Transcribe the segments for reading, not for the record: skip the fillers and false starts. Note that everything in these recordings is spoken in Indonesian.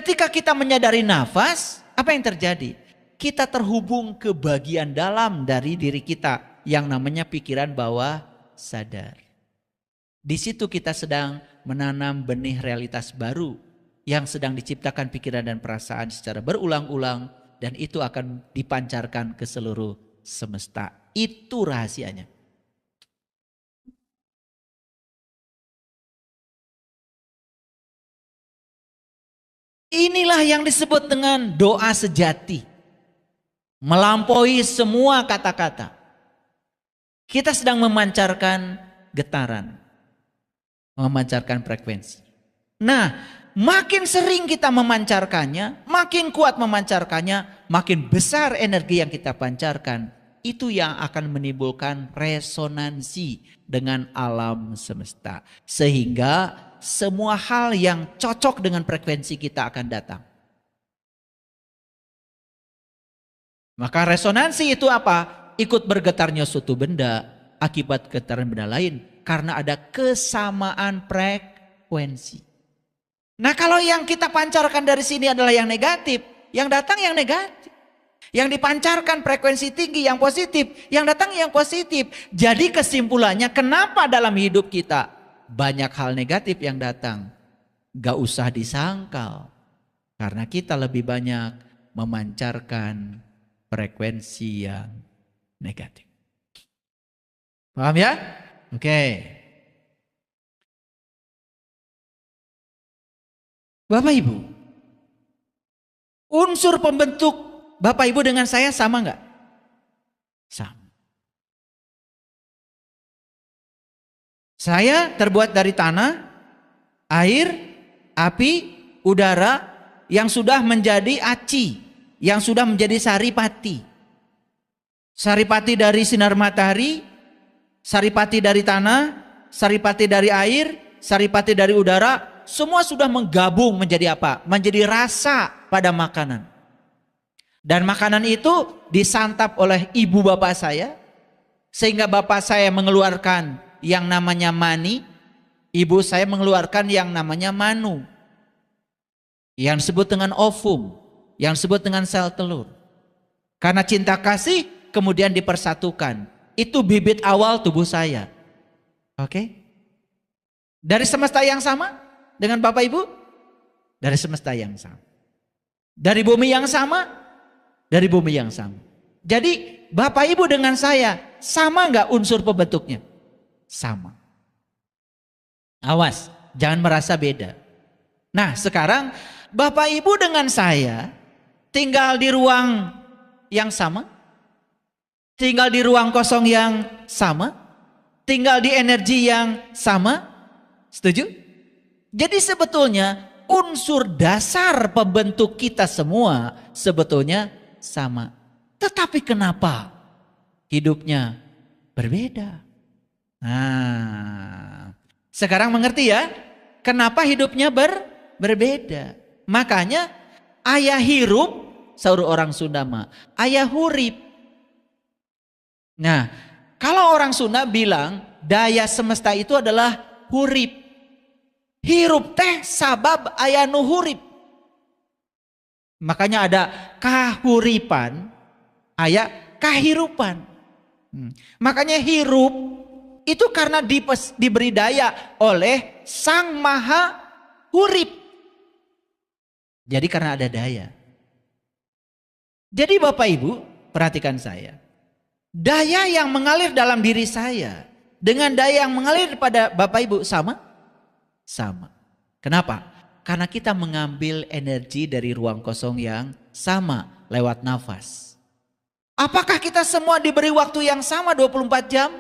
Ketika kita menyadari nafas, apa yang terjadi? Kita terhubung ke bagian dalam dari diri kita yang namanya pikiran bawah sadar. Di situ kita sedang menanam benih realitas baru yang sedang diciptakan pikiran dan perasaan secara berulang-ulang, dan itu akan dipancarkan ke seluruh semesta. Itu rahasianya. Inilah yang disebut dengan doa sejati. Melampaui semua kata-kata. Kita sedang memancarkan getaran. Memancarkan frekuensi. Nah, makin sering kita memancarkannya, makin kuat memancarkannya, makin besar energi yang kita pancarkan. Itu yang akan menimbulkan resonansi dengan alam semesta. Sehingga semua hal yang cocok dengan frekuensi kita akan datang. Maka resonansi itu apa? Ikut bergetarnya suatu benda akibat getaran benda lain. Karena ada kesamaan frekuensi. Nah, kalau yang kita pancarkan dari sini adalah yang negatif, yang datang yang negatif. Yang dipancarkan frekuensi tinggi yang positif, yang datang yang positif. Jadi kesimpulannya, kenapa dalam hidup kita banyak hal negatif yang datang? Gak usah disangkal. Karena kita lebih banyak memancarkan frekuensi yang negatif. Paham ya? Oke. Bapak Ibu, unsur pembentuk Bapak Ibu dengan saya sama nggak? Sama. Saya terbuat dari tanah, air, api, udara yang sudah menjadi aci, yang sudah menjadi saripati. Saripati dari sinar matahari, saripati dari tanah, saripati dari air, saripati dari udara, semua sudah menggabung menjadi apa? Menjadi rasa pada makanan. Dan makanan itu disantap oleh ibu bapak saya. Sehingga bapak saya mengeluarkan yang namanya mani. Ibu saya mengeluarkan yang namanya manu. Yang disebut dengan ovum. Yang disebut dengan sel telur. Karena cinta kasih kemudian dipersatukan. Itu bibit awal tubuh saya. Oke? Dari semesta yang sama dengan bapak ibu? Dari semesta yang sama. Dari bumi yang sama? Dari bumi yang sama. Jadi bapak ibu dengan saya sama nggak unsur pembentuknya? Sama. Awas, jangan merasa beda. Nah sekarang bapak ibu dengan saya tinggal di ruang yang sama, tinggal di ruang kosong yang sama, tinggal di energi yang sama. Setuju? Jadi sebetulnya unsur dasar pembentuk kita semua sebetulnya sama. Tetapi kenapa hidupnya berbeda? Nah, sekarang mengerti ya? Kenapa hidupnya berbeda? Makanya ayah hirup, saur orang Sunda mah, ayah hurip. Nah, kalau orang Sunda bilang daya semesta itu adalah hurip. Hirup teh sabab ayah nu hurip. Makanya ada kahuripan, ayat kahirupan. Makanya hirup itu karena diberi daya oleh Sang Maha Hurip. Jadi karena ada daya. Jadi Bapak Ibu perhatikan saya. Daya yang mengalir dalam diri saya dengan daya yang mengalir pada Bapak Ibu sama? Sama. Kenapa? Karena kita mengambil energi dari ruang kosong yang sama lewat nafas. Apakah kita semua diberi waktu yang sama 24 jam?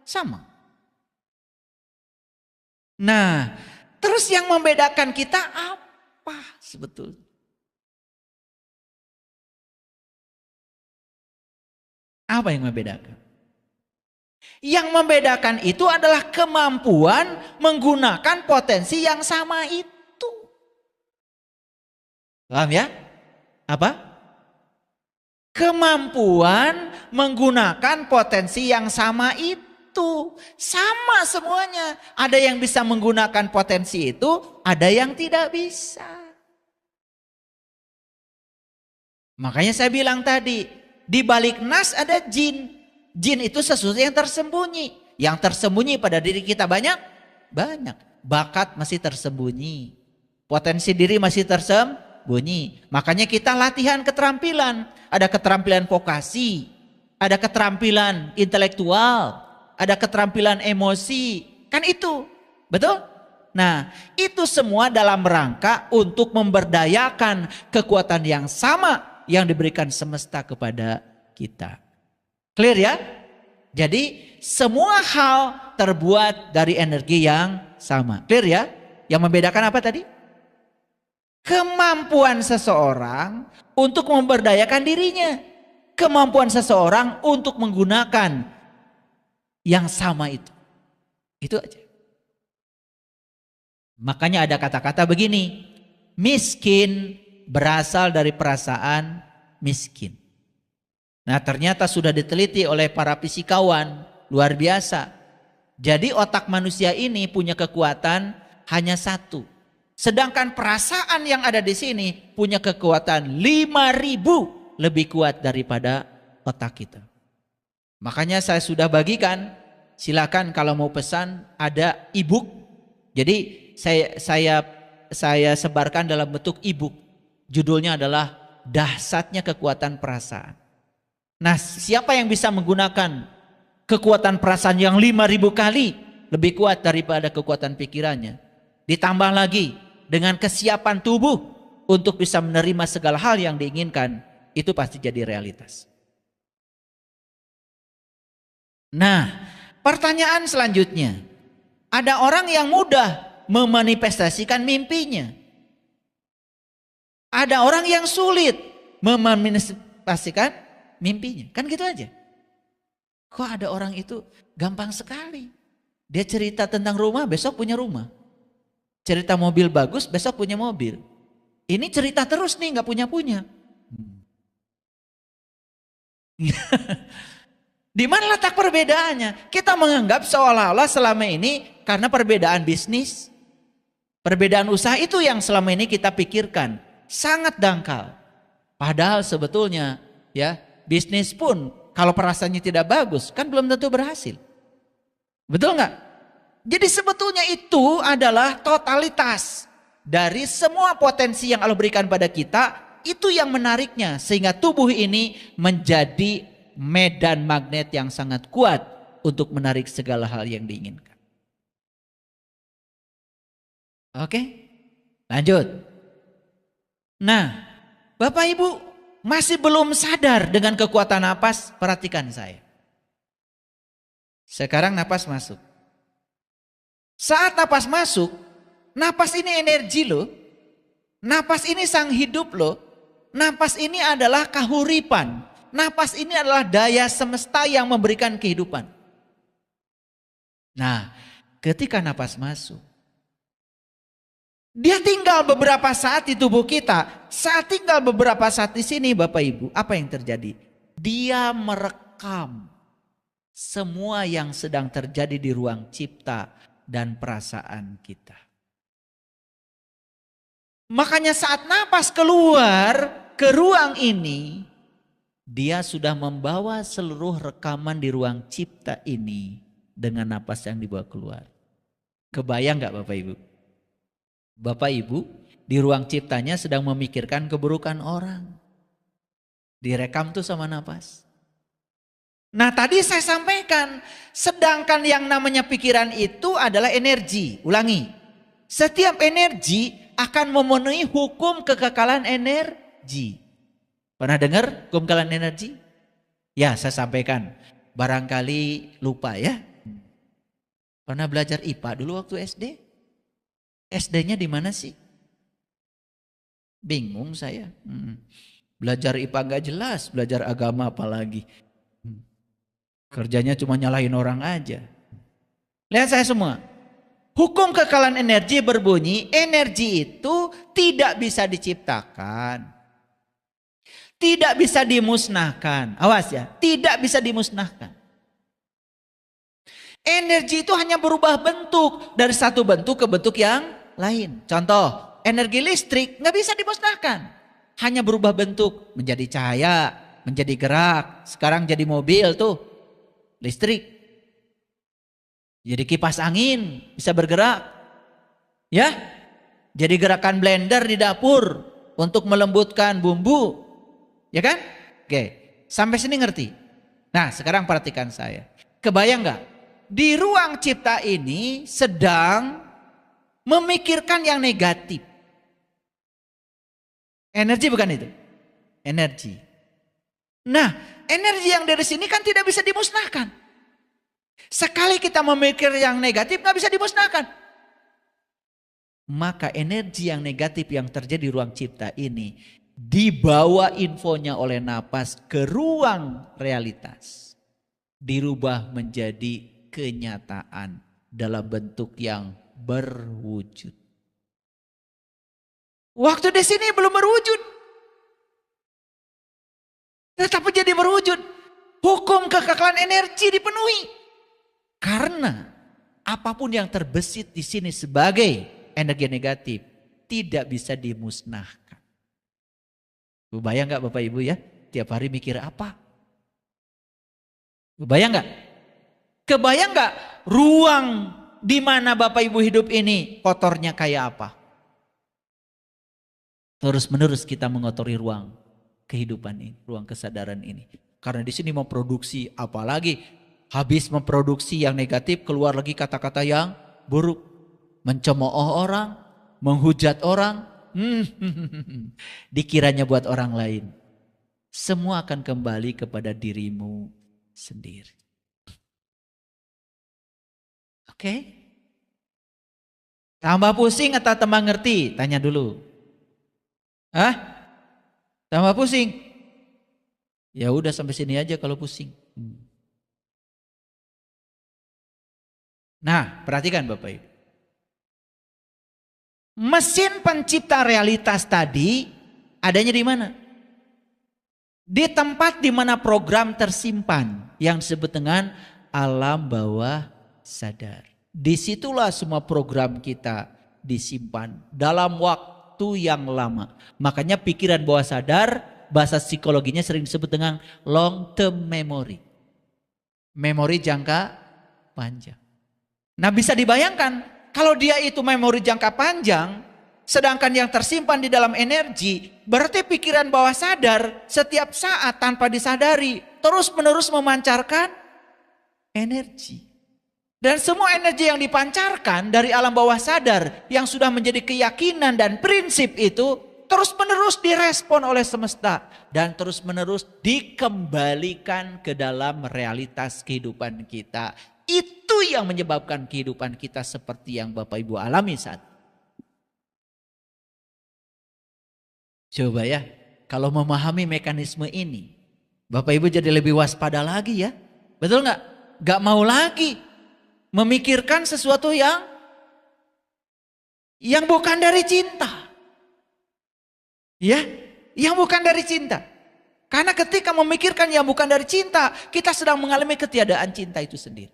Sama. Nah, terus yang membedakan kita apa sebetulnya? Apa yang membedakan? Yang membedakan itu adalah kemampuan menggunakan potensi yang sama itu. Paham ya? Apa? Kemampuan menggunakan potensi yang sama itu. Sama semuanya. Ada yang bisa menggunakan potensi itu, ada yang tidak bisa. Makanya saya bilang tadi, di balik nas ada jin. Jin itu sesuatu yang tersembunyi. Yang tersembunyi pada diri kita banyak? Banyak. Bakat masih tersembunyi. Potensi diri masih tersembunyi. Makanya kita latihan keterampilan. Ada keterampilan vokasi, ada keterampilan intelektual, ada keterampilan emosi. Kan itu, betul? Nah, itu semua dalam rangka untuk memberdayakan kekuatan yang sama yang diberikan semesta kepada kita. Clear ya? Jadi semua hal terbuat dari energi yang sama. Clear ya? Yang membedakan apa tadi? Kemampuan seseorang untuk memberdayakan dirinya. Kemampuan seseorang untuk menggunakan yang sama itu. Itu aja. Makanya ada kata-kata begini, miskin berasal dari perasaan miskin. Nah, ternyata sudah diteliti oleh para fisikawan, luar biasa. Jadi otak manusia ini punya kekuatan hanya satu. Sedangkan perasaan yang ada di sini punya kekuatan 5.000 lebih kuat daripada otak kita. Makanya saya sudah bagikan, silakan kalau mau pesan ada e-book. Jadi saya sebarkan dalam bentuk e-book. Judulnya adalah Dahsyatnya Kekuatan Perasaan. Nah, siapa yang bisa menggunakan kekuatan perasaan yang 5.000 kali lebih kuat daripada kekuatan pikirannya, ditambah lagi dengan kesiapan tubuh untuk bisa menerima segala hal yang diinginkan, itu pasti jadi realitas. Nah, pertanyaan selanjutnya, ada orang yang mudah memanifestasikan mimpinya. Ada orang yang sulit memanifestasikan mimpinya. Kan gitu aja. Kok ada orang itu gampang sekali. Dia cerita tentang rumah, besok punya rumah. Cerita mobil bagus, besok punya mobil. Ini cerita terus nih, gak punya-punya. Di mana letak perbedaannya? Kita menganggap seolah-olah selama ini karena perbedaan bisnis, perbedaan usaha itu yang selama ini kita pikirkan. Sangat dangkal. Padahal sebetulnya ya, bisnis pun kalau perasaannya tidak bagus kan belum tentu berhasil. Betul nggak? Jadi sebetulnya itu adalah totalitas dari semua potensi yang Allah berikan pada kita. Itu yang menariknya sehingga tubuh ini menjadi medan magnet yang sangat kuat untuk menarik segala hal yang diinginkan. Oke, lanjut. Nah, Bapak Ibu masih belum sadar dengan kekuatan napas? Perhatikan saya. Sekarang napas masuk. Saat napas masuk, napas ini energi loh. Napas ini sang hidup loh. Napas ini adalah kahuripan. Napas ini adalah daya semesta yang memberikan kehidupan. Nah, ketika napas masuk, dia tinggal beberapa saat di tubuh kita. Saat tinggal beberapa saat di sini Bapak Ibu, apa yang terjadi? Dia merekam semua yang sedang terjadi di ruang cipta dan perasaan kita. Makanya saat napas keluar ke ruang ini, dia sudah membawa seluruh rekaman di ruang cipta ini dengan napas yang dibawa keluar. Kebayang gak Bapak Ibu? Bapak Ibu di ruang ciptanya sedang memikirkan keburukan orang. Direkam tuh sama napas. Nah tadi saya sampaikan, sedangkan yang namanya pikiran itu adalah energi. Ulangi, setiap energi akan memenuhi hukum kekekalan energi. Pernah dengar hukum kekekalan energi? Ya saya sampaikan, barangkali lupa ya. Pernah belajar IPA dulu waktu SD? SD-nya di mana sih? Bingung saya. Belajar IPA gak jelas, belajar agama apalagi. Kerjanya cuma nyalahin orang aja. Lihat saya semua. Hukum kekekalan energi berbunyi, energi itu tidak bisa diciptakan. Tidak bisa dimusnahkan. Awas ya, tidak bisa dimusnahkan. Energi itu hanya berubah bentuk dari satu bentuk ke bentuk yang lain. Contoh, energi listrik nggak bisa dimusnahkan. hanya berubah bentuk menjadi cahaya, menjadi gerak, sekarang jadi mobil tuh, listrik. Jadi kipas angin bisa bergerak. Ya, jadi gerakan blender di dapur untuk melembutkan bumbu. Ya kan? Oke, sampai sini ngerti? Nah sekarang perhatikan saya. Kebayang nggak? Di ruang cipta ini sedang memikirkan yang negatif. Energi bukan itu? Energi. Nah, energi yang dari sini kan tidak bisa dimusnahkan. Sekali kita memikir yang negatif nggak bisa dimusnahkan. Maka energi yang negatif yang terjadi di ruang cipta ini dibawa infonya oleh napas ke ruang realitas. Dirubah menjadi kenyataan dalam bentuk yang berwujud. Waktu di sini belum berwujud. Tetapi jadi berwujud. Hukum kekekalan energi dipenuhi. Karena apapun yang terbesit di sini sebagai energi negatif tidak bisa dimusnahkan. Bayang nggak Bapak Ibu ya? Tiap hari mikir apa? Bayang nggak? Kebayang nggak ruang di mana Bapak Ibu hidup ini kotornya kayak apa? Terus menerus kita mengotori ruang kehidupan ini, ruang kesadaran ini. Karena di sini memproduksi, apalagi habis memproduksi yang negatif, keluar lagi kata-kata yang buruk, mencemooh orang, menghujat orang, dikiranya buat orang lain. Semua akan kembali kepada dirimu sendiri. Oke? Tambah pusing atau tambah ngerti? Tanya dulu. Hah? Tambah pusing? Ya udah sampai sini aja kalau pusing. Nah, perhatikan Bapak Ibu. Mesin pencipta realitas tadi adanya di mana? Di tempat di mana program tersimpan yang disebut dengan alam bawah sadar. Disitulah semua program kita disimpan dalam waktu yang lama. Makanya pikiran bawah sadar, bahasa psikologinya sering disebut dengan long term memory. Memori jangka panjang. Nah bisa dibayangkan kalau dia itu memori jangka panjang, sedangkan yang tersimpan di dalam energi, berarti pikiran bawah sadar setiap saat tanpa disadari terus menerus memancarkan energi. Dan semua energi yang dipancarkan dari alam bawah sadar yang sudah menjadi keyakinan dan prinsip itu terus menerus direspon oleh semesta dan terus menerus dikembalikan ke dalam realitas kehidupan kita. Itu yang menyebabkan kehidupan kita seperti yang Bapak Ibu alami saat. Coba ya, kalau memahami mekanisme ini, Bapak Ibu jadi lebih waspada lagi ya. Betul nggak? Gak mau lagi memikirkan sesuatu yang bukan dari cinta. Ya, yang bukan dari cinta. Karena ketika memikirkan yang bukan dari cinta, kita sedang mengalami ketiadaan cinta itu sendiri.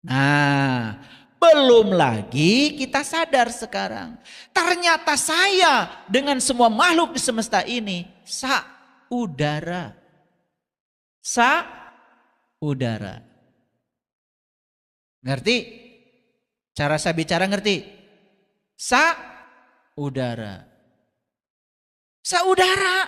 Nah, belum lagi kita sadar sekarang. Ternyata saya dengan semua makhluk di semesta ini saudara. Saudara. Ngerti? Cara saya bicara ngerti? Saudara. Saudara.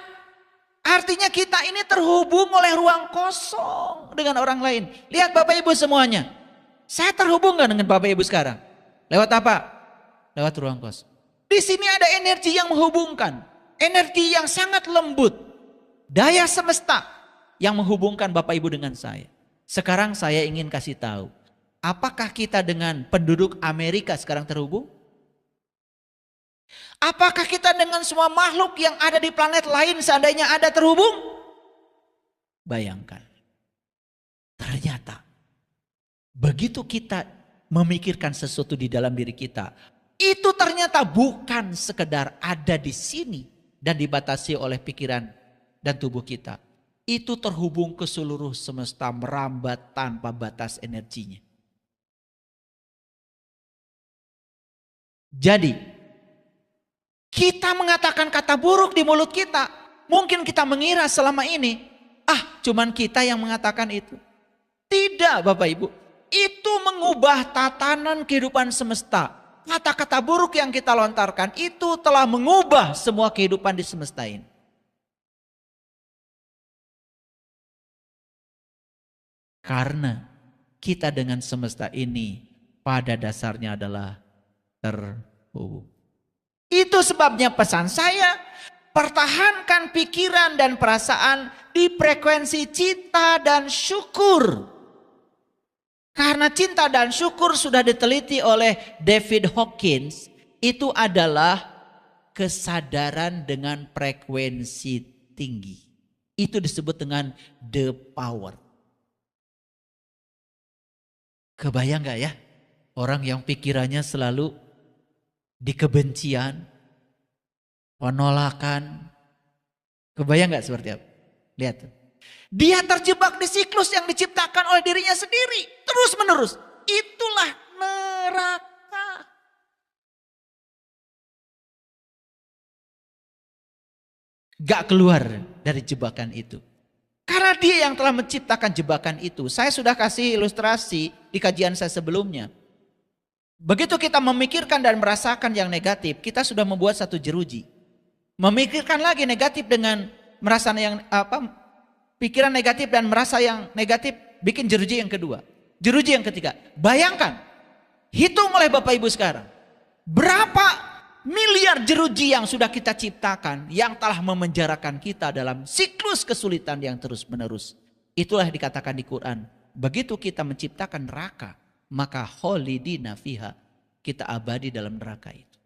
Artinya kita ini terhubung oleh ruang kosong dengan orang lain. Lihat Bapak Ibu semuanya. Saya terhubung gak dengan Bapak Ibu sekarang? Lewat apa? Lewat ruang kosong. Di sini ada energi yang menghubungkan. Energi yang sangat lembut. Daya semesta yang menghubungkan Bapak Ibu dengan saya. Sekarang saya ingin kasih tahu. Apakah kita dengan penduduk Amerika sekarang terhubung? Apakah kita dengan semua makhluk yang ada di planet lain seandainya ada terhubung? Bayangkan. Ternyata begitu kita memikirkan sesuatu di dalam diri kita, itu ternyata bukan sekedar ada di sini dan dibatasi oleh pikiran dan tubuh kita. Itu terhubung ke seluruh semesta, merambat tanpa batas energinya. Jadi Kita mengatakan kata buruk di mulut kita. Mungkin kita mengira selama ini, cuman kita yang mengatakan itu. Tidak Bapak Ibu. Itu mengubah tatanan kehidupan semesta. Kata-kata buruk yang kita lontarkan itu telah mengubah semua kehidupan di semesta ini. Karena kita dengan semesta ini pada dasarnya adalah terhubung. Itu sebabnya pesan saya, pertahankan pikiran dan perasaan di frekuensi cinta dan syukur. Karena cinta dan syukur sudah diteliti oleh David Hawkins, itu adalah kesadaran dengan frekuensi tinggi. Itu disebut dengan the power. Kebayang gak ya? Orang yang pikirannya selalu di kebencian, penolakan. Kebayang gak seperti apa? Lihat tuh. Dia terjebak di siklus yang diciptakan oleh dirinya sendiri. Terus menerus. Itulah neraka. Gak keluar dari jebakan itu. Karena dia yang telah menciptakan jebakan itu. Saya sudah kasih ilustrasi di kajian saya sebelumnya. Begitu kita memikirkan dan merasakan yang negatif, kita sudah membuat satu jeruji. Memikirkan lagi negatif dengan merasa yang pikiran negatif dan merasa yang negatif, bikin jeruji yang kedua. Jeruji yang ketiga. Bayangkan, hitung oleh Bapak Ibu sekarang. Berapa miliar jeruji yang sudah kita ciptakan yang telah memenjarakan kita dalam siklus kesulitan yang terus menerus. Itulah yang dikatakan di Quran. Begitu kita menciptakan neraka, maka kholidina fiha, kita abadi dalam neraka itu.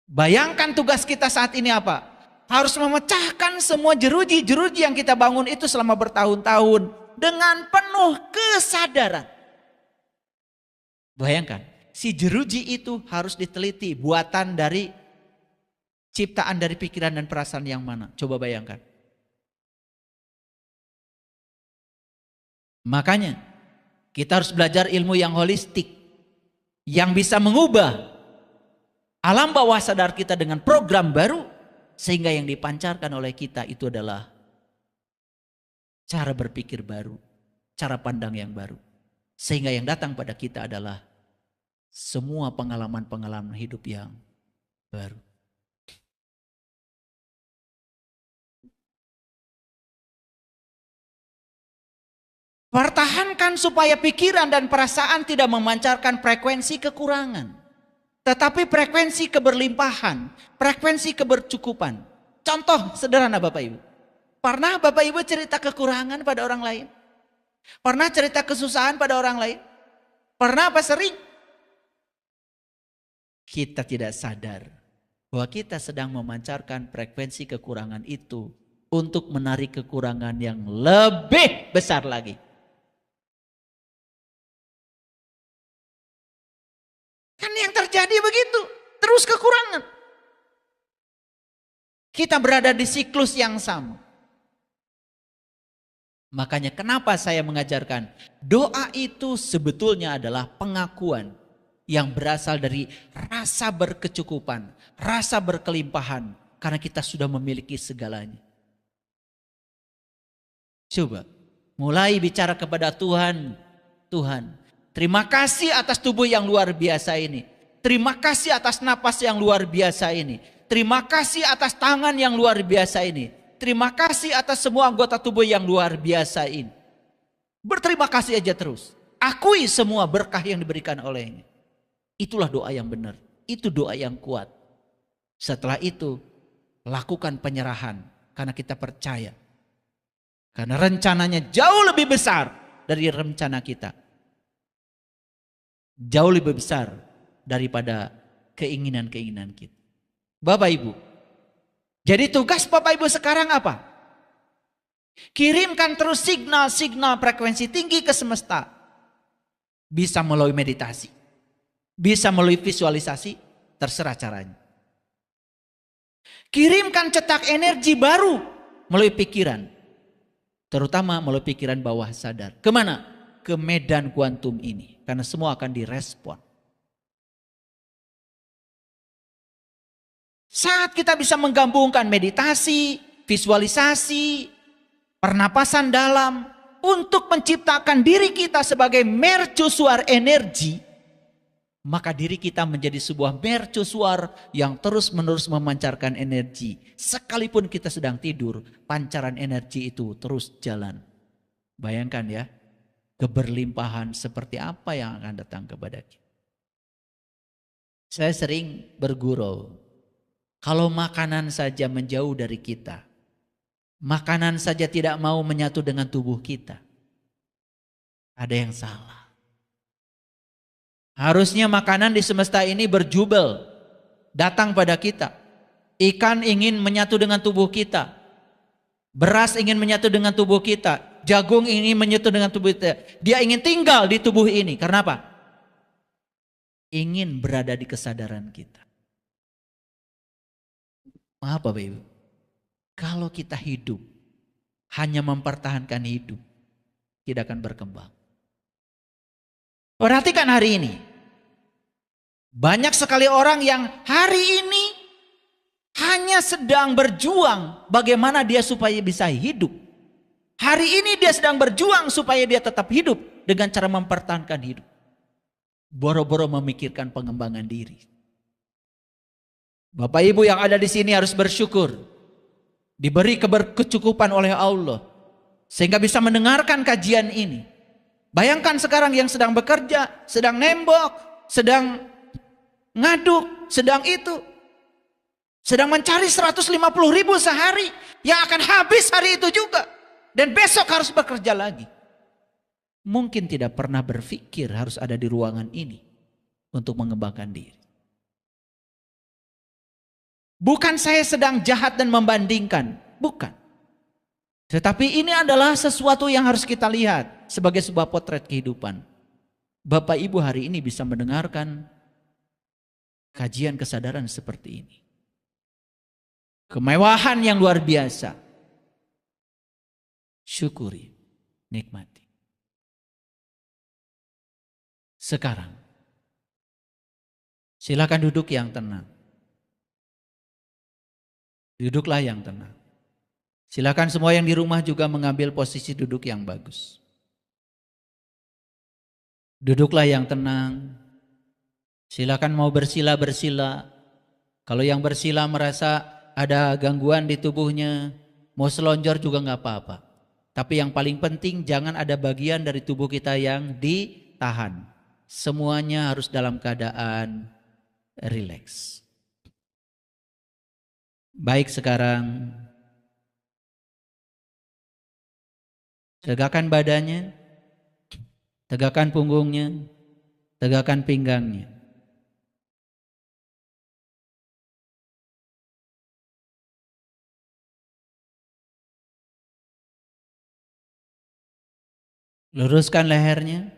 Bayangkan tugas kita saat ini apa? Harus memecahkan semua jeruji-jeruji yang kita bangun itu selama bertahun-tahun dengan penuh kesadaran. Bayangkan, si jeruji itu harus diteliti, buatan dari ciptaan dari pikiran dan perasaan yang mana? Coba bayangkan. Makanya kita harus belajar ilmu yang holistik, yang bisa mengubah alam bawah sadar kita dengan program baru, sehingga yang dipancarkan oleh kita itu adalah cara berpikir baru, cara pandang yang baru. Sehingga yang datang pada kita adalah semua pengalaman-pengalaman hidup yang baru. Pertahankan supaya pikiran dan perasaan tidak memancarkan frekuensi kekurangan, tetapi frekuensi keberlimpahan, frekuensi kebercukupan. Contoh sederhana Bapak Ibu. Pernah Bapak Ibu cerita kekurangan pada orang lain? Pernah cerita kesusahan pada orang lain? Pernah apa sering? Kita tidak sadar bahwa kita sedang memancarkan frekuensi kekurangan itu untuk menarik kekurangan yang lebih besar lagi. Kan yang terjadi begitu, terus kekurangan. Kita berada di siklus yang sama. Makanya kenapa saya mengajarkan doa itu sebetulnya adalah pengakuan yang berasal dari rasa berkecukupan, rasa berkelimpahan, karena kita sudah memiliki segalanya. Coba mulai bicara kepada Tuhan, Tuhan, terima kasih atas tubuh yang luar biasa ini. Terima kasih atas napas yang luar biasa ini. Terima kasih atas tangan yang luar biasa ini. Terima kasih atas semua anggota tubuh yang luar biasa ini. Berterima kasih aja terus. Akui semua berkah yang diberikan olehnya. Itulah doa yang benar. Itu doa yang kuat. Setelah itu, lakukan penyerahan. Karena kita percaya. Karena rencananya jauh lebih besar dari rencana kita. Jauh lebih besar daripada keinginan-keinginan kita. Bapak Ibu. Jadi tugas Bapak Ibu sekarang apa? Kirimkan terus signal-signal frekuensi tinggi ke semesta. Bisa melalui meditasi. Bisa melalui visualisasi. Terserah caranya. Kirimkan cetak energi baru melalui pikiran. Terutama melalui pikiran bawah sadar. Kemana? Ke medan kuantum ini. Karena semua akan direspon. Saat kita bisa menggabungkan meditasi, visualisasi, pernapasan dalam untuk menciptakan diri kita sebagai mercusuar energi, maka diri kita menjadi sebuah mercusuar yang terus-menerus memancarkan energi. Sekalipun kita sedang tidur, pancaran energi itu terus jalan. Bayangkan ya, keberlimpahan seperti apa yang akan datang kepada kita. Saya sering bergurau, kalau makanan saja menjauh dari kita, makanan saja tidak mau menyatu dengan tubuh kita, ada yang salah. Harusnya makanan di semesta ini berjubel, datang pada kita. Ikan ingin menyatu dengan tubuh kita, beras ingin menyatu dengan tubuh kita, jagung ingin menyatu dengan tubuh kita. Dia ingin tinggal di tubuh ini, karena apa? Ingin berada di kesadaran kita. Maaf Bapak Ibu, kalau kita hidup hanya mempertahankan hidup, tidak akan berkembang. Perhatikan hari ini, banyak sekali orang yang hari ini hanya sedang berjuang bagaimana dia supaya bisa hidup. Hari ini dia sedang berjuang supaya dia tetap hidup dengan cara mempertahankan hidup. Boro-boro memikirkan pengembangan diri. Bapak Ibu yang ada di sini harus bersyukur, diberi kecukupan oleh Allah sehingga bisa mendengarkan kajian ini. Bayangkan sekarang yang sedang bekerja, sedang nembok, sedang ngaduk, sedang itu, sedang mencari 150.000 sehari yang akan habis hari itu juga, dan besok harus bekerja lagi. Mungkin tidak pernah berpikir harus ada di ruangan ini untuk mengembangkan diri. Bukan saya sedang jahat dan membandingkan, bukan. Tetapi ini adalah sesuatu yang harus kita lihat sebagai sebuah potret kehidupan. Bapak Ibu hari ini bisa mendengarkan kajian kesadaran seperti ini. Kemewahan yang luar biasa. Syukuri, nikmati. Sekarang, silakan duduk yang tenang. Duduklah yang tenang. Silakan semua yang di rumah juga mengambil posisi duduk yang bagus. Duduklah yang tenang. Silakan mau bersila. Kalau yang bersila merasa ada gangguan di tubuhnya, mau selonjor juga nggak apa-apa. Tapi yang paling penting jangan ada bagian dari tubuh kita yang ditahan. Semuanya harus dalam keadaan rileks. Baik, sekarang tegakkan badannya, tegakkan punggungnya, tegakkan pinggangnya. Luruskan lehernya.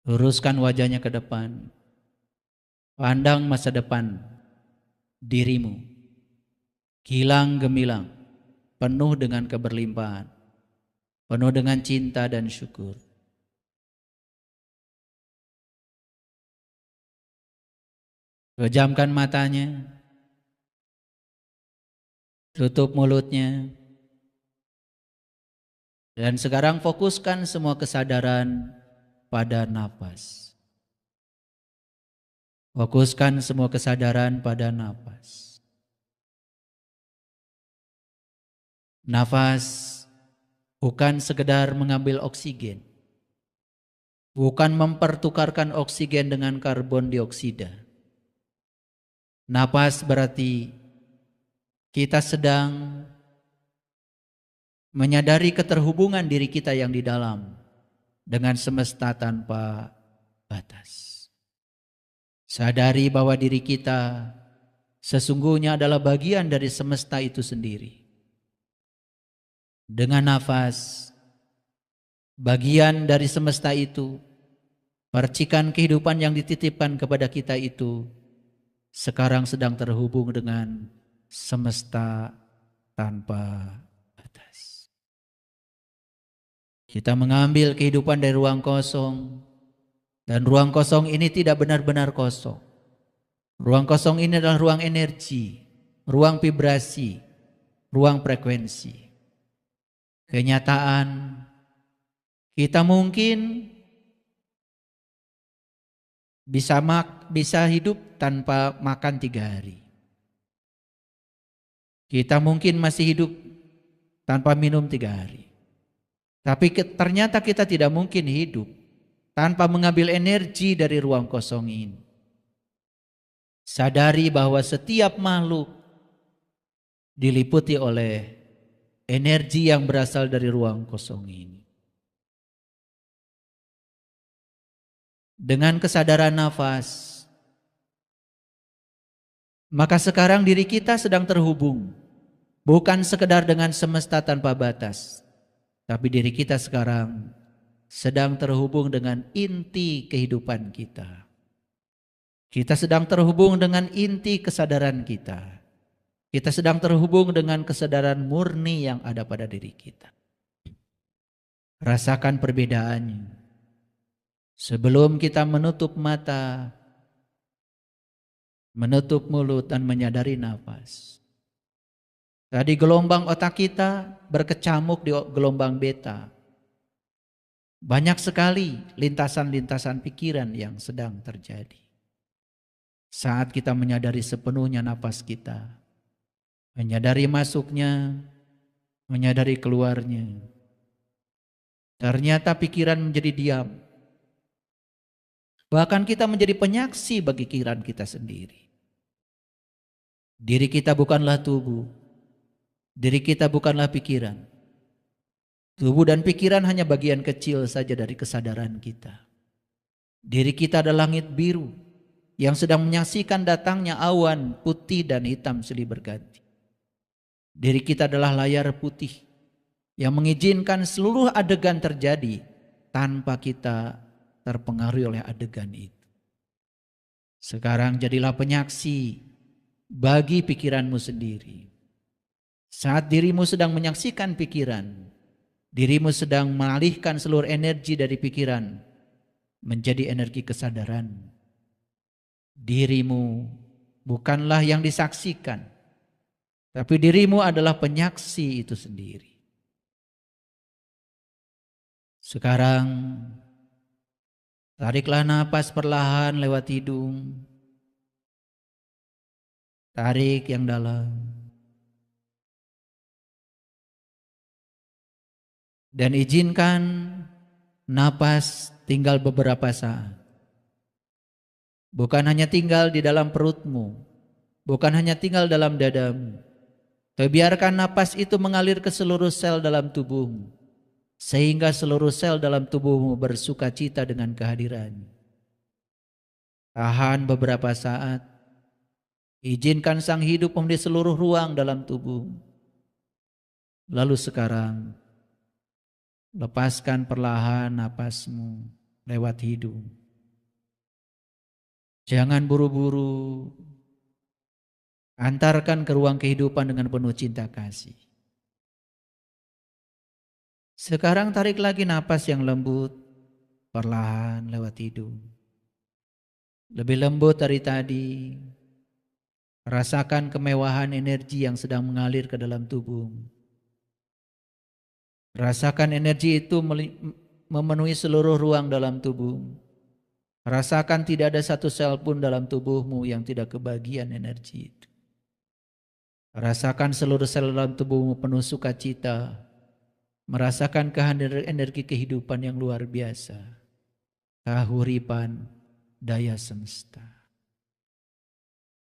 Luruskan wajahnya ke depan. Pandang masa depan dirimu. Gilang gemilang, penuh dengan keberlimpahan, penuh dengan cinta dan syukur. Pejamkan matanya. Tutup mulutnya. Dan sekarang fokuskan semua kesadaran pada napas. Fokuskan semua kesadaran pada napas. Nafas bukan sekedar mengambil oksigen. Bukan mempertukarkan oksigen dengan karbon dioksida. Napas berarti kita sedang menyadari keterhubungan diri kita yang di dalam dengan semesta tanpa batas. Sadari bahwa diri kita sesungguhnya adalah bagian dari semesta itu sendiri. Dengan nafas, bagian dari semesta itu, percikan kehidupan yang dititipkan kepada kita itu, sekarang sedang terhubung dengan semesta tanpa batas. Kita mengambil kehidupan dari ruang kosong, dan ruang kosong ini tidak benar-benar kosong. Ruang kosong ini adalah ruang energi, ruang vibrasi, ruang frekuensi. Kenyataan kita mungkin bisa hidup tanpa makan 3 hari. Kita mungkin masih hidup tanpa minum 3 hari. Tapi ternyata kita tidak mungkin hidup tanpa mengambil energi dari ruang kosong ini. Sadari bahwa setiap makhluk diliputi oleh energi yang berasal dari ruang kosong ini. Dengan kesadaran nafas, maka sekarang diri kita sedang terhubung, bukan sekedar dengan semesta tanpa batas, tapi diri kita sekarang sedang terhubung dengan inti kehidupan kita. Kita sedang terhubung dengan inti kesadaran kita. Kita sedang terhubung dengan kesadaran murni yang ada pada diri kita. Rasakan perbedaannya. Sebelum kita menutup mata, menutup mulut dan menyadari nafas. Tadi gelombang otak kita berkecamuk di gelombang beta. Banyak sekali lintasan-lintasan pikiran yang sedang terjadi. Saat kita menyadari sepenuhnya nafas kita, menyadari masuknya, menyadari keluarnya, ternyata pikiran menjadi diam. Bahkan kita menjadi penyaksi bagi pikiran kita sendiri. Diri kita bukanlah tubuh, diri kita bukanlah pikiran. Tubuh dan pikiran hanya bagian kecil saja dari kesadaran kita. Diri kita adalah langit biru yang sedang menyaksikan datangnya awan putih dan hitam silih berganti. Diri kita adalah layar putih yang mengizinkan seluruh adegan terjadi tanpa kita terpengaruhi oleh adegan itu. Sekarang jadilah penyaksi bagi pikiranmu sendiri. Saat dirimu sedang menyaksikan pikiran, dirimu sedang mengalihkan seluruh energi dari pikiran menjadi energi kesadaran. Dirimu bukanlah yang disaksikan, tapi dirimu adalah penyaksi itu sendiri. Sekarang tariklah napas perlahan lewat hidung. Tarik yang dalam. Dan izinkan napas tinggal beberapa saat. Bukan hanya tinggal di dalam perutmu, bukan hanya tinggal dalam dadamu, tapi biarkan napas itu mengalir ke seluruh sel dalam tubuhmu, sehingga seluruh sel dalam tubuhmu bersuka cita dengan kehadirannya. Tahan beberapa saat, izinkan sang hidup memenuhi seluruh ruang dalam tubuhmu. Lalu sekarang, lepaskan perlahan napasmu lewat hidung. Jangan buru-buru. Antarkan ke ruang kehidupan dengan penuh cinta kasih. Sekarang tarik lagi napas yang lembut, perlahan lewat hidung. Lebih lembut dari tadi. Rasakan kemewahan energi yang sedang mengalir ke dalam tubuh. Rasakan energi itu memenuhi seluruh ruang dalam tubuh. Rasakan tidak ada satu sel pun dalam tubuhmu yang tidak kebagian energi itu. Rasakan seluruh sel dalam tubuhmu penuh sukacita. Merasakan kehadiran energi kehidupan yang luar biasa. Kahuripan daya semesta.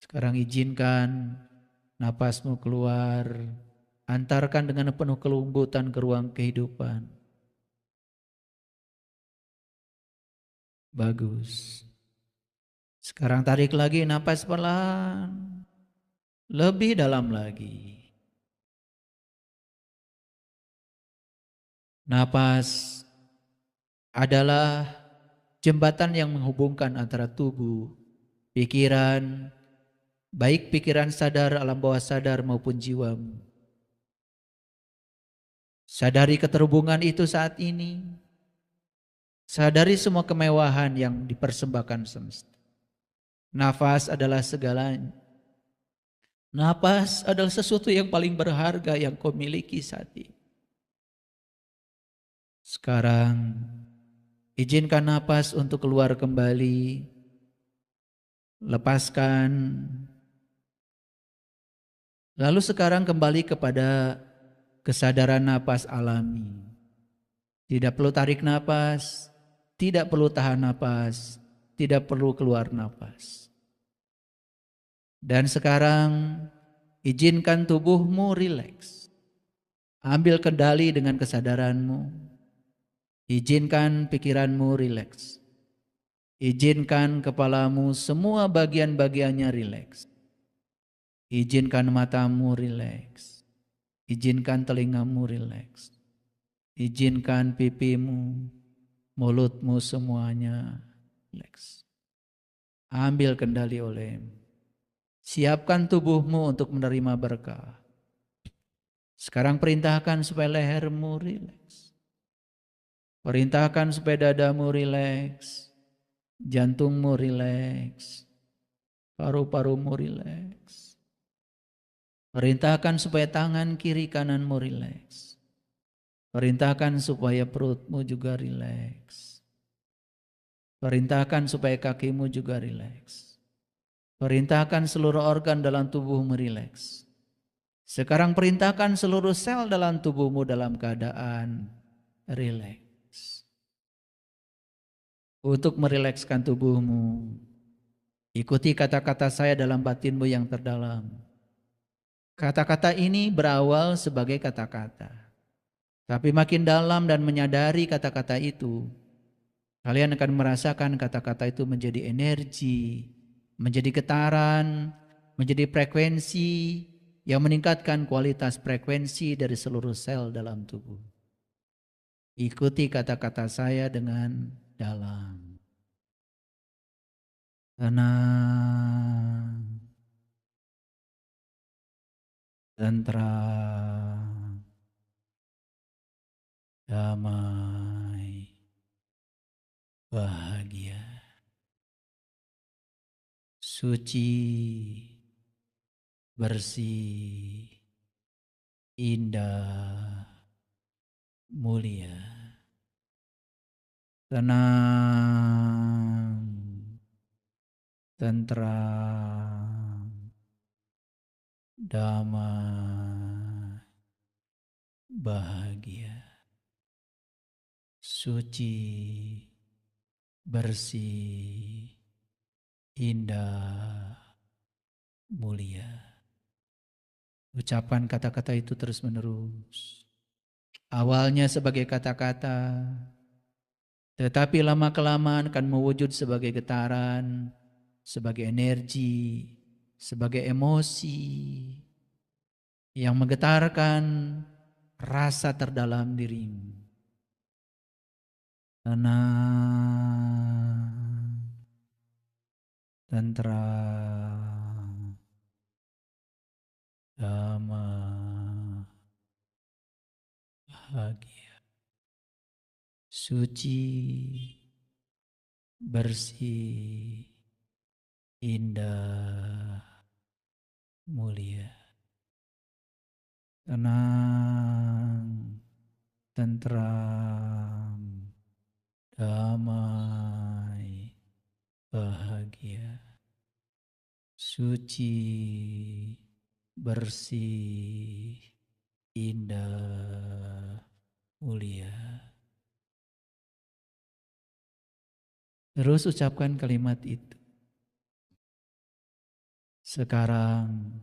Sekarang izinkan napasmu keluar. Antarkan dengan penuh kelembutan ke ruang kehidupan. Bagus. Sekarang tarik lagi napas pelan. Lebih dalam lagi. Napas adalah jembatan yang menghubungkan antara tubuh, pikiran, baik pikiran sadar, alam bawah sadar maupun jiwamu. Sadari keterhubungan itu saat ini. Sadari semua kemewahan yang dipersembahkan semesta. Nafas adalah segalanya. Nafas adalah sesuatu yang paling berharga yang kau miliki saat ini. Sekarang izinkan nafas untuk keluar kembali. Lepaskan. Lalu sekarang kembali kepada kesadaran nafas alami. Tidak perlu tarik nafas, tidak perlu tahan nafas, tidak perlu keluar nafas. Dan sekarang izinkan tubuhmu rileks. Ambil kendali dengan kesadaranmu. Izinkan pikiranmu rileks. Izinkan kepalamu semua bagian-bagiannya rileks. Izinkan matamu rileks. Izinkan telingamu rileks. Izinkan pipimu, mulutmu semuanya rileks. Ambil kendali olehmu. Siapkan tubuhmu untuk menerima berkah. Sekarang perintahkan supaya lehermu rileks. Perintahkan supaya dadamu rileks. Jantungmu rileks. Paru-parumu rileks. Perintahkan supaya tangan kiri kananmu rileks. Perintahkan supaya perutmu juga rileks. Perintahkan supaya kakimu juga rileks. Perintahkan seluruh organ dalam tubuhmu rileks. Sekarang perintahkan seluruh sel dalam tubuhmu dalam keadaan rileks. Untuk merilekskan tubuhmu, ikuti kata-kata saya dalam batinmu yang terdalam. Kata-kata ini berawal sebagai kata-kata. Tapi makin dalam dan menyadari kata-kata itu, kalian akan merasakan kata-kata itu menjadi energi, menjadi getaran, menjadi frekuensi yang meningkatkan kualitas frekuensi dari seluruh sel dalam tubuh. Ikuti kata-kata saya dengan dalam. Tenang. Tentram, damai, bahagia, suci, bersih, indah, mulia, tenang, tentram, damai, bahagia, suci, bersih, indah, mulia. Ucapkan kata-kata itu terus-menerus. Awalnya sebagai kata-kata, tetapi lama-kelamaan akan mewujud sebagai getaran, sebagai energi, sebagai emosi yang menggetarkan rasa terdalam dirimu. Tenang, tentram, damai, bahagia, suci, bersih, indah, mulia. Tenang, tentram, damai, bahagia, suci, bersih, indah, mulia. Terus ucapkan kalimat itu. Sekarang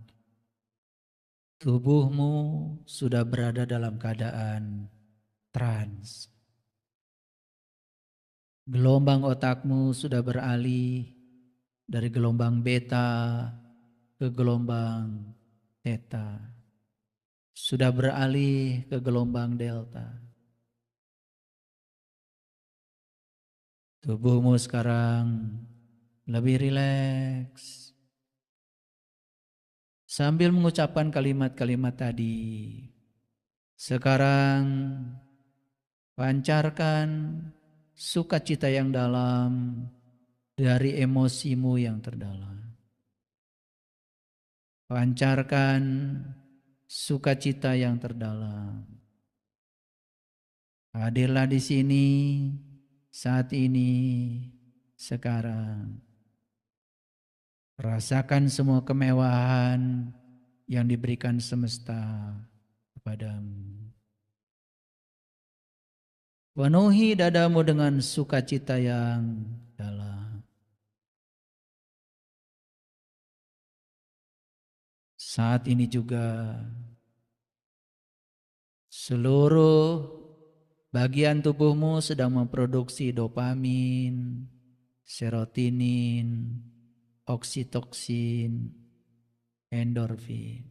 tubuhmu sudah berada dalam keadaan trans. Gelombang otakmu sudah beralih dari gelombang beta ke gelombang theta. Sudah beralih ke gelombang delta. Tubuhmu sekarang lebih rileks. Sambil mengucapkan kalimat-kalimat tadi, sekarang pancarkan sukacita yang dalam dari emosimu yang terdalam. Pancarkan sukacita yang terdalam. Hadirlah di sini, saat ini, sekarang. Rasakan semua kemewahan yang diberikan semesta kepadamu. Penuhi dadamu dengan sukacita yang dalam. Saat ini juga seluruh bagian tubuhmu sedang memproduksi dopamin, serotonin, oksitoksin, endorfin.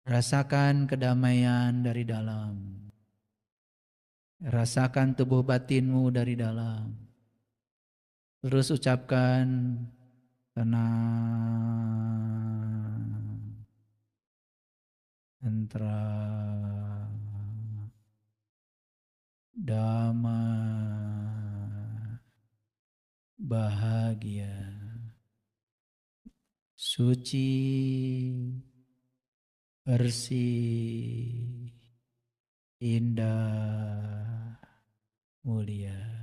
Rasakan kedamaian dari dalam. Rasakan tubuh batinmu dari dalam. Terus ucapkan tenang, tenteram, damai, bahagia, suci, bersih, indah, mulia.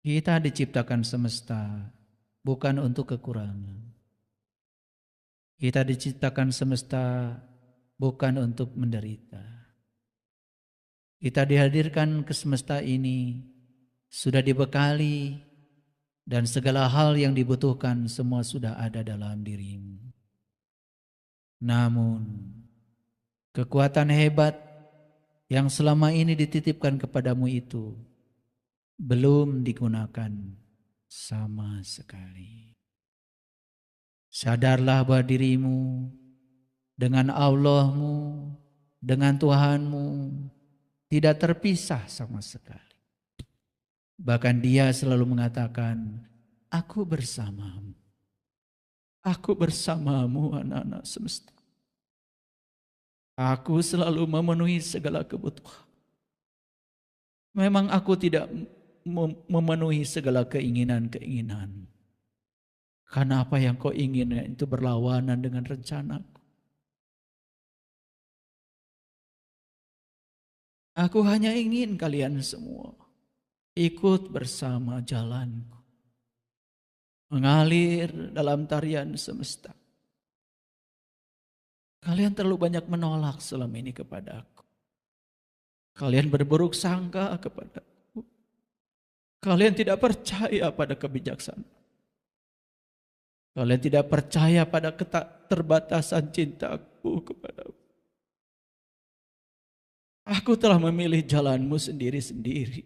Kita diciptakan semesta bukan untuk kekurangan. Kita diciptakan semesta bukan untuk menderita. Kita dihadirkan ke semesta ini sudah dibekali dan segala hal yang dibutuhkan semua sudah ada dalam dirimu. Namun kekuatan hebat yang selama ini dititipkan kepadamu itu belum digunakan sama sekali. Sadarlah bahwa dirimu dengan Allahmu, dengan Tuhanmu tidak terpisah sama sekali. Bahkan Dia selalu mengatakan, aku bersamamu. Aku bersamamu anak-anak semesta. Aku selalu memenuhi segala kebutuhan. Memang aku tidak memenuhi segala keinginan-keinginan. Karena apa yang kau inginkan itu berlawanan dengan rencanaku. Aku hanya ingin kalian semua ikut bersama jalanku. Mengalir dalam tarian semesta. Kalian terlalu banyak menolak selama ini kepada aku. Kalian berburuk sangka kepada aku. Kalian tidak percaya pada kebijaksanaan. Kalian tidak percaya pada keterbatasan cintaku kepadamu. Aku telah memilih jalanmu sendiri-sendiri.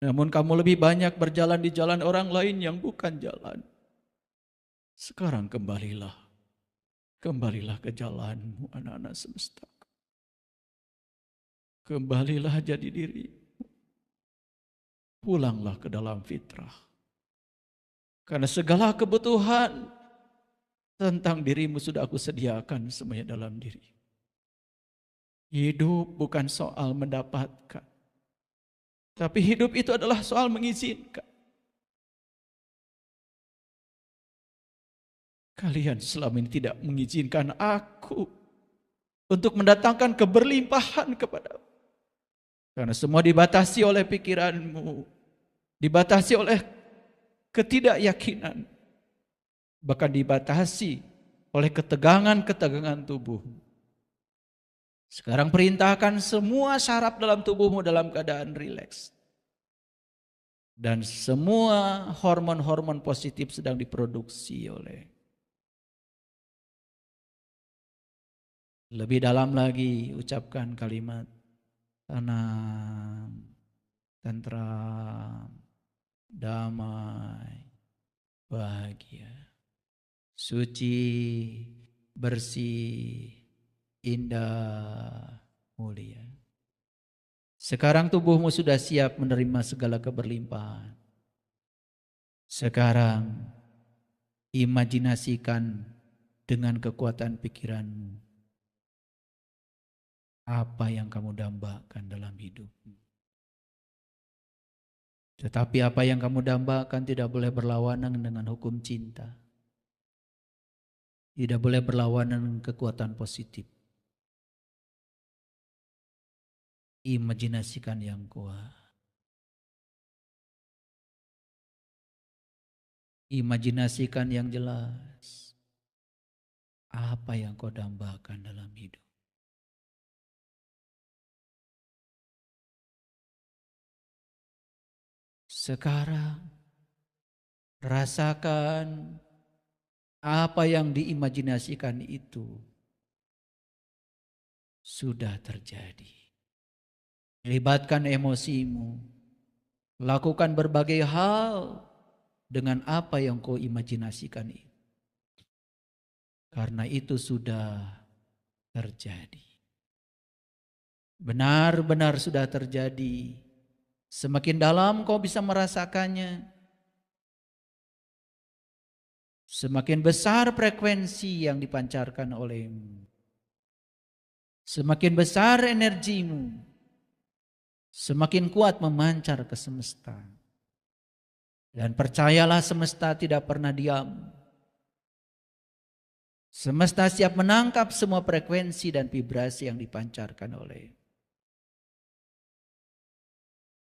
Namun kamu lebih banyak berjalan di jalan orang lain yang bukan jalan. Sekarang kembalilah. Kembalilah ke jalanmu anak-anak semesta. Kembalilah jadi diri. Pulanglah ke dalam fitrah. Karena segala kebutuhan tentang dirimu sudah aku sediakan semuanya dalam diri. Hidup bukan soal mendapatkan. Tapi hidup itu adalah soal mengizinkan. Kalian selama ini tidak mengizinkan aku untuk mendatangkan keberlimpahan kepadamu. Karena semua dibatasi oleh pikiranmu. Dibatasi oleh ketidakyakinan. Bahkan dibatasi oleh ketegangan-ketegangan tubuh. Sekarang perintahkan semua saraf dalam tubuhmu dalam keadaan rileks. Dan semua hormon-hormon positif sedang diproduksi oleh. Lebih dalam lagi ucapkan kalimat tenang, tentram, damai, bahagia, suci, bersih, indah, mulia. Sekarang tubuhmu sudah siap menerima segala keberlimpahan. Sekarang Imajinasikan dengan kekuatan pikiranmu apa yang kamu dambakan dalam hidupmu. Tetapi apa yang kamu dambakan tidak boleh berlawanan dengan hukum cinta. Tidak boleh berlawanan dengan kekuatan positif. Imajinasikan yang kuat. Imajinasikan yang jelas. Apa yang kau dambakan dalam hidup. Sekarang rasakan apa yang diimajinasikan itu sudah terjadi. Libatkan emosimu. Lakukan berbagai hal dengan apa yang kau imajinasikan itu. Karena itu sudah terjadi. Benar-benar sudah terjadi. Semakin dalam kau bisa merasakannya, semakin besar frekuensi yang dipancarkan olehmu. Semakin besar energimu, semakin kuat memancar ke semesta. Dan percayalah, semesta tidak pernah diam. Semesta siap menangkap semua frekuensi dan vibrasi yang dipancarkan oleh.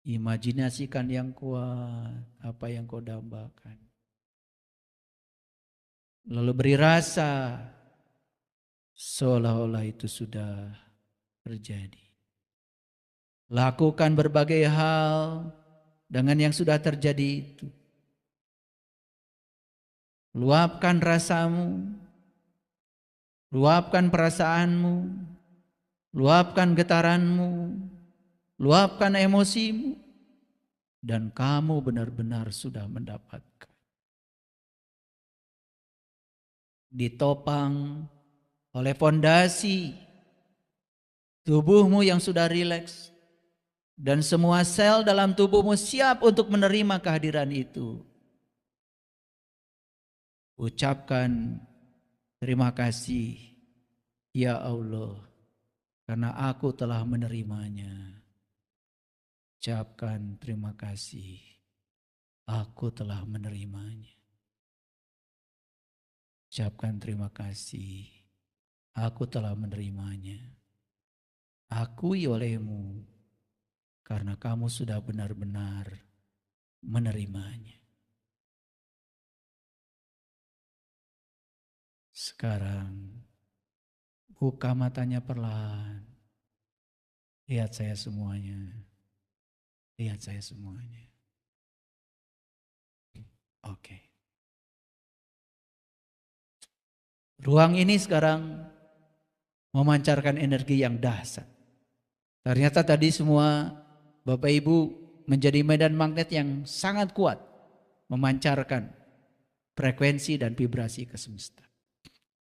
Imajinasikan yang kuat apa yang kau dambakan. Lalu beri rasa seolah-olah itu sudah terjadi. Lakukan berbagai hal dengan yang sudah terjadi itu. Luapkan rasamu, luapkan perasaanmu, luapkan getaranmu, luapkan emosimu, dan kamu benar-benar sudah mendapatkan. Ditopang oleh fondasi tubuhmu yang sudah rileks, dan semua sel dalam tubuhmu siap untuk menerima kehadiran itu. Ucapkan terima kasih ya Allah, karena aku telah menerimanya. Ucapkan terima kasih, aku telah menerimanya. Ucapkan terima kasih, aku telah menerimanya. Akui olehmu, karena kamu sudah benar-benar menerimanya. Sekarang buka matanya perlahan. Lihat saya semuanya. Lihat saya semuanya. Oke. Ruang ini sekarang memancarkan energi yang dahsyat. Ternyata tadi semua Bapak Ibu menjadi medan magnet yang sangat kuat, memancarkan frekuensi dan vibrasi ke semesta.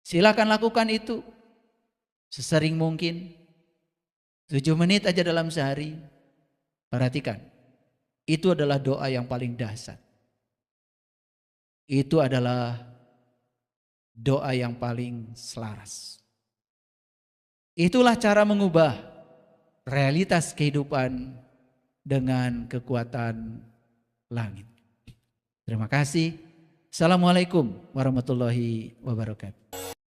Silakan lakukan itu sesering mungkin. 7 menit aja dalam sehari. Perhatikan, itu adalah doa yang paling dahsyat. Itu adalah doa yang paling selaras. Itulah cara mengubah realitas kehidupan dengan kekuatan langit. Terima kasih. Assalamualaikum warahmatullahi wabarakatuh.